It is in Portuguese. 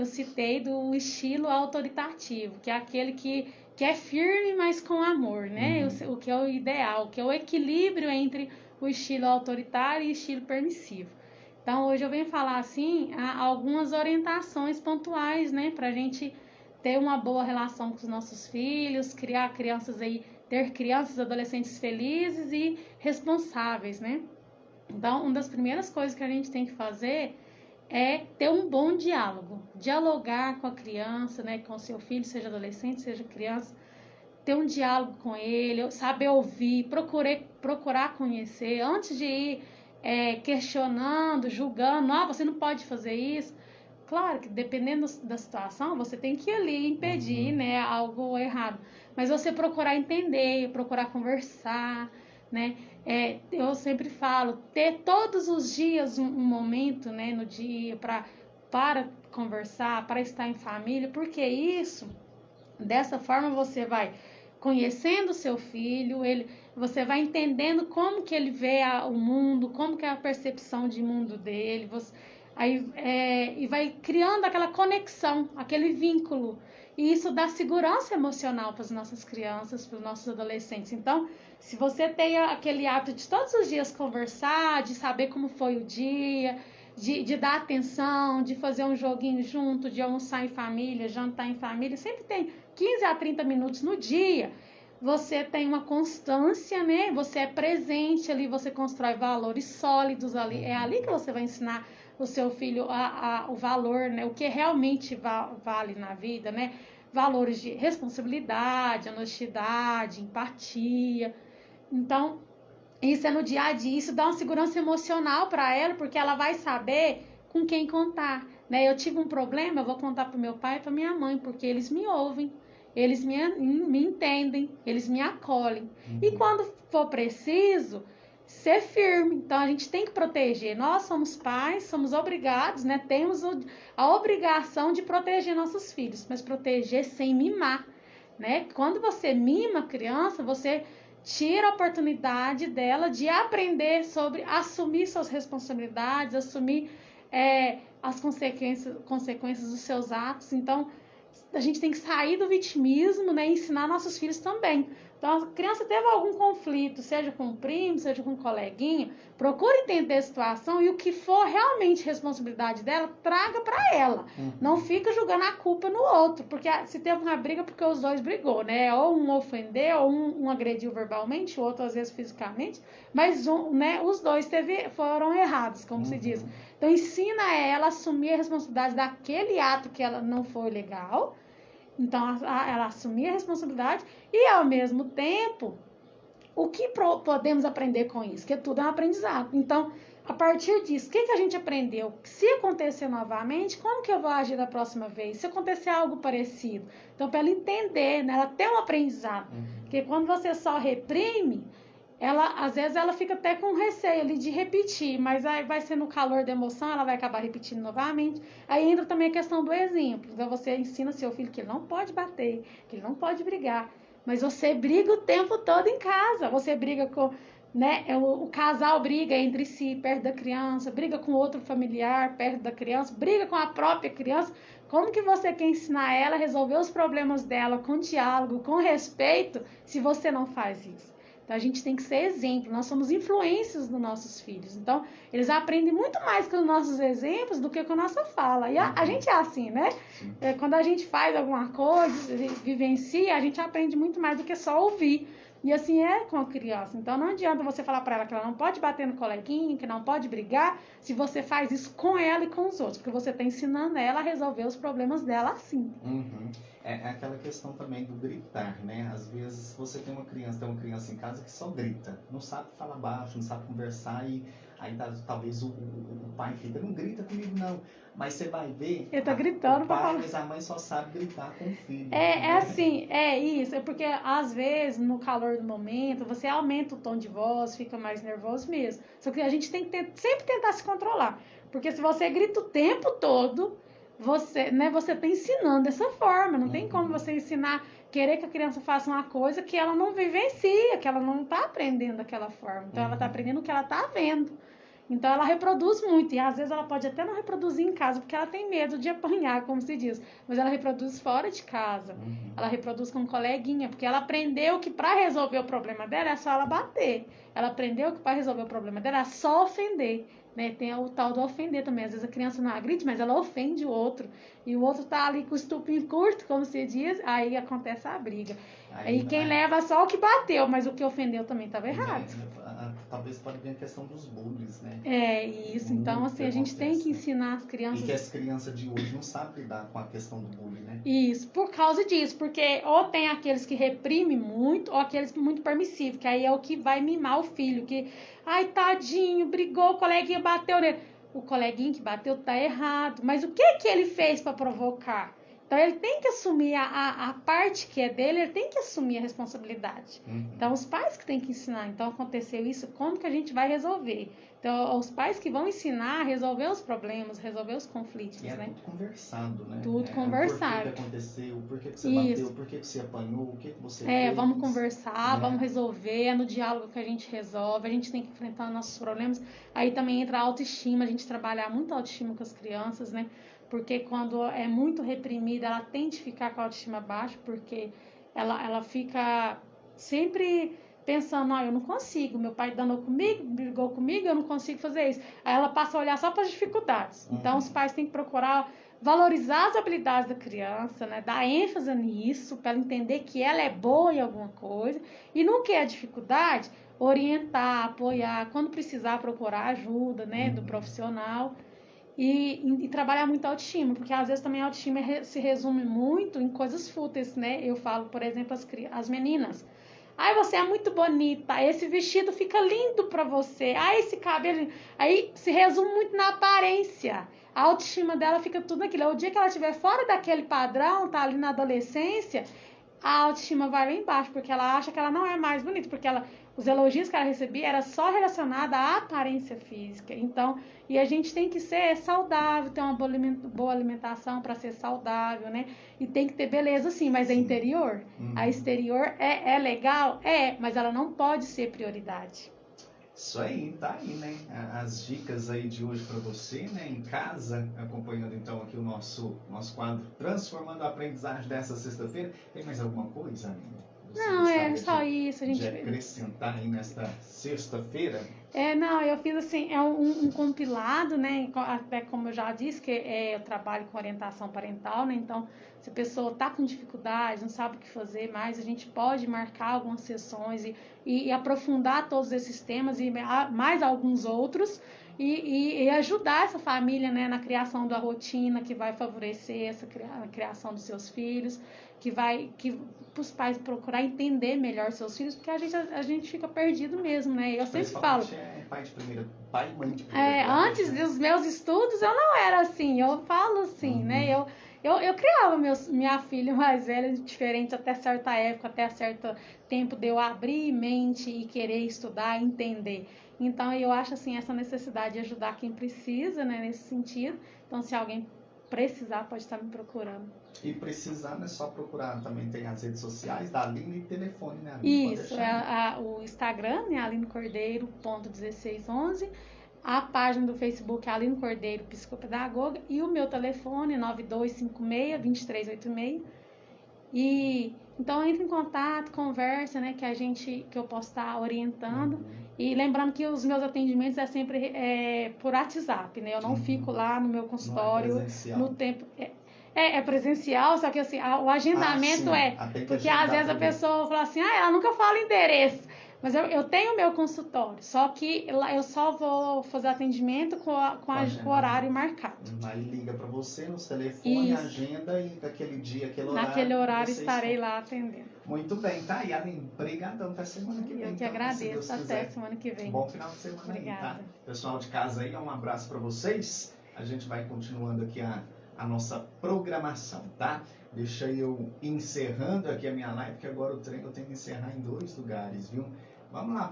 citei do estilo autoritativo, que é aquele que é firme, mas com amor, né? O que é o ideal, que é o equilíbrio entre o estilo autoritário e o estilo permissivo. Então, hoje eu venho falar, assim, algumas orientações pontuais, né? Pra gente ter uma boa relação com os nossos filhos, ter crianças e adolescentes felizes e responsáveis, né? Então, uma das primeiras coisas que a gente tem que fazer é ter um bom diálogo. Dialogar com a criança, né, com o seu filho, seja adolescente, seja criança. Ter um diálogo com ele, saber ouvir, procurar conhecer. Antes de ir questionando, julgando, você não pode fazer isso. Claro que dependendo da situação, você tem que ir ali impedir, né, algo errado. Mas você procurar entender, procurar conversar, né? Eu sempre falo, ter todos os dias um momento, né, no dia para conversar, para estar em família, porque dessa forma você vai conhecendo o seu filho, você vai entendendo como que ele vê o mundo, como que é a percepção de mundo dele, e vai criando aquela conexão, aquele vínculo. E isso dá segurança emocional para as nossas crianças, para os nossos adolescentes. Então, se você tem aquele hábito de todos os dias conversar, de saber como foi o dia, de dar atenção, de fazer um joguinho junto, de almoçar em família, jantar em família, sempre tem 15 a 30 minutos no dia. Você tem uma constância, né? Você é presente ali, você constrói valores sólidos ali. É ali que você vai ensinar o seu filho o valor, né? O que realmente vale na vida, né? Valores de responsabilidade, honestidade, empatia. Então, isso é no dia a dia, isso dá uma segurança emocional para ela, porque ela vai saber com quem contar, né? Eu tive um problema, eu vou contar para meu pai e para minha mãe, porque eles me ouvem, eles me entendem, eles me acolhem. E quando for preciso, ser firme. Então, a gente tem que proteger. Nós somos pais, somos obrigados, né? Temos a obrigação de proteger nossos filhos, mas proteger sem mimar, né? Quando você mima a criança, você tira a oportunidade dela de aprender sobre assumir suas responsabilidades, assumir as consequências dos seus atos. Então, a gente tem que sair do vitimismo, né, e ensinar nossos filhos também. Então, a criança teve algum conflito, seja com um primo, seja com um coleguinha, procure entender a situação e o que for realmente responsabilidade dela, traga para ela. Não fica jogando a culpa no outro, porque se teve uma briga, porque os dois brigou, né? Ou um ofendeu, ou um agrediu verbalmente, o outro às vezes fisicamente, mas né, os dois foram errados, como se diz. Então, ensina ela a assumir a responsabilidade daquele ato que ela não foi legal. Então, ela assumir a responsabilidade e, ao mesmo tempo, o que podemos aprender com isso? Que tudo é um aprendizado. Então, a partir disso, o que a gente aprendeu? Se acontecer novamente, como que eu vou agir da próxima vez? Se acontecer algo parecido. Então, para ela entender, né, ela ter um aprendizado. Porque quando você só reprime, às vezes ela fica até com receio ali de repetir, mas aí vai ser no calor da emoção, ela vai acabar repetindo novamente. Aí entra também a questão do exemplo. Então você ensina seu filho que ele não pode bater, que ele não pode brigar, mas você briga o tempo todo em casa. Você briga com, né, o casal briga entre si, perto da criança, briga com outro familiar, perto da criança, briga com a própria criança. Como que você quer ensinar ela a resolver os problemas dela com diálogo, com respeito, se você não faz isso? Então, a gente tem que ser exemplo. Nós somos influências dos nossos filhos. Então, eles aprendem muito mais com os nossos exemplos do que com a nossa fala. E a gente é assim, né? Quando a gente faz alguma coisa, vivencia, a gente aprende muito mais do que só ouvir. E assim é com a criança. Então, não adianta você falar para ela que ela não pode bater no coleguinha, que não pode brigar, se você faz isso com ela e com os outros. Porque você está ensinando ela a resolver os problemas dela assim. É aquela questão também do gritar, né? Às vezes você tem uma criança em casa que só grita, não sabe falar baixo, não sabe conversar, e aí talvez o pai fica, não grita comigo não, mas você vai ver, ele tá gritando, o pai, mas a mãe só sabe gritar com o filho. Assim, isso, é porque às vezes no calor do momento você aumenta o tom de voz, fica mais nervoso mesmo, só que a gente tem que sempre tentar se controlar, porque se você grita o tempo todo, você tá ensinando dessa forma, não tem como você ensinar, querer que a criança faça uma coisa que ela não vivencia, que ela não está aprendendo daquela forma. Então, ela está aprendendo o que ela está vendo. Então ela reproduz muito, e às vezes ela pode até não reproduzir em casa, porque ela tem medo de apanhar, como se diz, mas ela reproduz fora de casa. Ela reproduz com um coleguinha, porque ela aprendeu que para resolver o problema dela é só ela bater. Ela aprendeu que para resolver o problema dela é só ofender. Né? Tem o tal do ofender também. Às vezes a criança não agride, mas ela ofende o outro. E o outro tá ali com o estupinho curto, como se diz, aí acontece a briga. Aí quem leva só o que bateu, mas o que ofendeu também estava errado. Talvez pode vir a questão dos bullies, né? É isso. Então, assim, a gente tem que ensinar as crianças... E que as crianças de hoje não sabem lidar com a questão do bullying, né? Isso, por causa disso. Porque ou tem aqueles que reprimem muito, ou aqueles muito permissivos, que aí é o que vai mimar o filho. Que, ai, tadinho, brigou, o coleguinha bateu nele. O coleguinha que bateu tá errado. Mas o que ele fez para provocar? Então, ele tem que assumir a parte que é dele, ele tem que assumir a responsabilidade. Então, os pais que têm que ensinar. Então, aconteceu isso, como que a gente vai resolver? Então, os pais que vão ensinar a resolver os problemas, resolver os conflitos, né? Tudo conversado, né? Tudo conversado. Por que aconteceu, por que você bateu, por que você apanhou, o que você fez. Vamos conversar, né? Vamos resolver, é no diálogo que a gente resolve, a gente tem que enfrentar nossos problemas. Aí também entra a autoestima, a gente trabalhar muito a autoestima com as crianças, né? Porque quando é muito reprimida, ela tende a ficar com a autoestima baixa, porque ela fica sempre pensando, eu não consigo, meu pai danou comigo, brigou comigo, eu não consigo fazer isso. Aí ela passa a olhar só para as dificuldades. Então, os pais têm que procurar valorizar as habilidades da criança, né? Dar ênfase nisso, para ela entender que ela é boa em alguma coisa. E no que é dificuldade, orientar, apoiar, quando precisar, procurar ajuda, né? Do profissional. E trabalhar muito a autoestima, porque às vezes também a autoestima se resume muito em coisas fúteis, né? Eu falo, por exemplo, as meninas. Ai, você é muito bonita, esse vestido fica lindo pra você, ai, esse cabelo... Aí se resume muito na aparência. A autoestima dela fica tudo naquilo. O dia que ela estiver fora daquele padrão, tá ali na adolescência, a autoestima vai lá embaixo, porque ela acha que ela não é mais bonita, porque os elogios que ela recebia era só relacionada à aparência física. Então, e a gente tem que ser saudável, ter uma boa alimentação para ser saudável, né? E tem que ter beleza sim, mas é interior. A exterior é legal? Mas ela não pode ser prioridade. Isso aí, tá aí, né? As dicas aí de hoje para você, né? Em casa, acompanhando então aqui o nosso quadro Transformando a Aprendizagem dessa sexta-feira. Tem mais alguma coisa, amiga? Não, é só isso. A gente de acrescentar aí nesta sexta-feira? Não, eu fiz assim, um compilado, né? Até como eu já disse, que eu trabalho com orientação parental, né? Então, se a pessoa está com dificuldade, não sabe o que fazer mais, a gente pode marcar algumas sessões e aprofundar todos esses temas e mais alguns outros e ajudar essa família, né, na criação da rotina que vai favorecer a criação dos seus filhos, que os pais procurar entender melhor seus filhos, porque a gente fica perdido mesmo, né? Eu sempre falo. Pai e mãe de primeira. Antes dos meus estudos eu não era assim, eu falo assim, né? Eu criava minha filha mais velha diferente até certa época, até certo tempo de eu abrir mente e querer estudar, entender. Então eu acho assim essa necessidade de ajudar quem precisa, né, nesse sentido. Então se alguém precisar, pode estar me procurando. E precisar não é só procurar, também tem as redes sociais da Aline e telefone, né, Aline? Isso, o Instagram, né, alinecordeiro.1611, a página do Facebook é Aline Cordeiro Psicopedagoga e o meu telefone 9256-2386. E então entre em contato, conversa, né, que eu posso estar orientando. E lembrando que os meus atendimentos é sempre por WhatsApp, né? Eu não fico lá no meu consultório no tempo. É presencial, só que assim, o agendamento porque às vezes a pessoa fala assim, ela nunca fala endereço. Mas eu tenho o meu consultório, só que eu só vou fazer atendimento com o horário marcado. Aí liga para você no telefone, agenda e daquele dia, naquele horário estarei lá atendendo. Muito bem, tá? E Aline, obrigadão, até semana que vem. Eu que agradeço, até semana que vem. Bom final de semana aí, tá? Pessoal de casa aí, um abraço para vocês. A gente vai continuando aqui a nossa programação, tá? Deixa eu encerrando aqui a minha live, porque agora o treino eu tenho que encerrar em 2 lugares, viu? Vamos lá.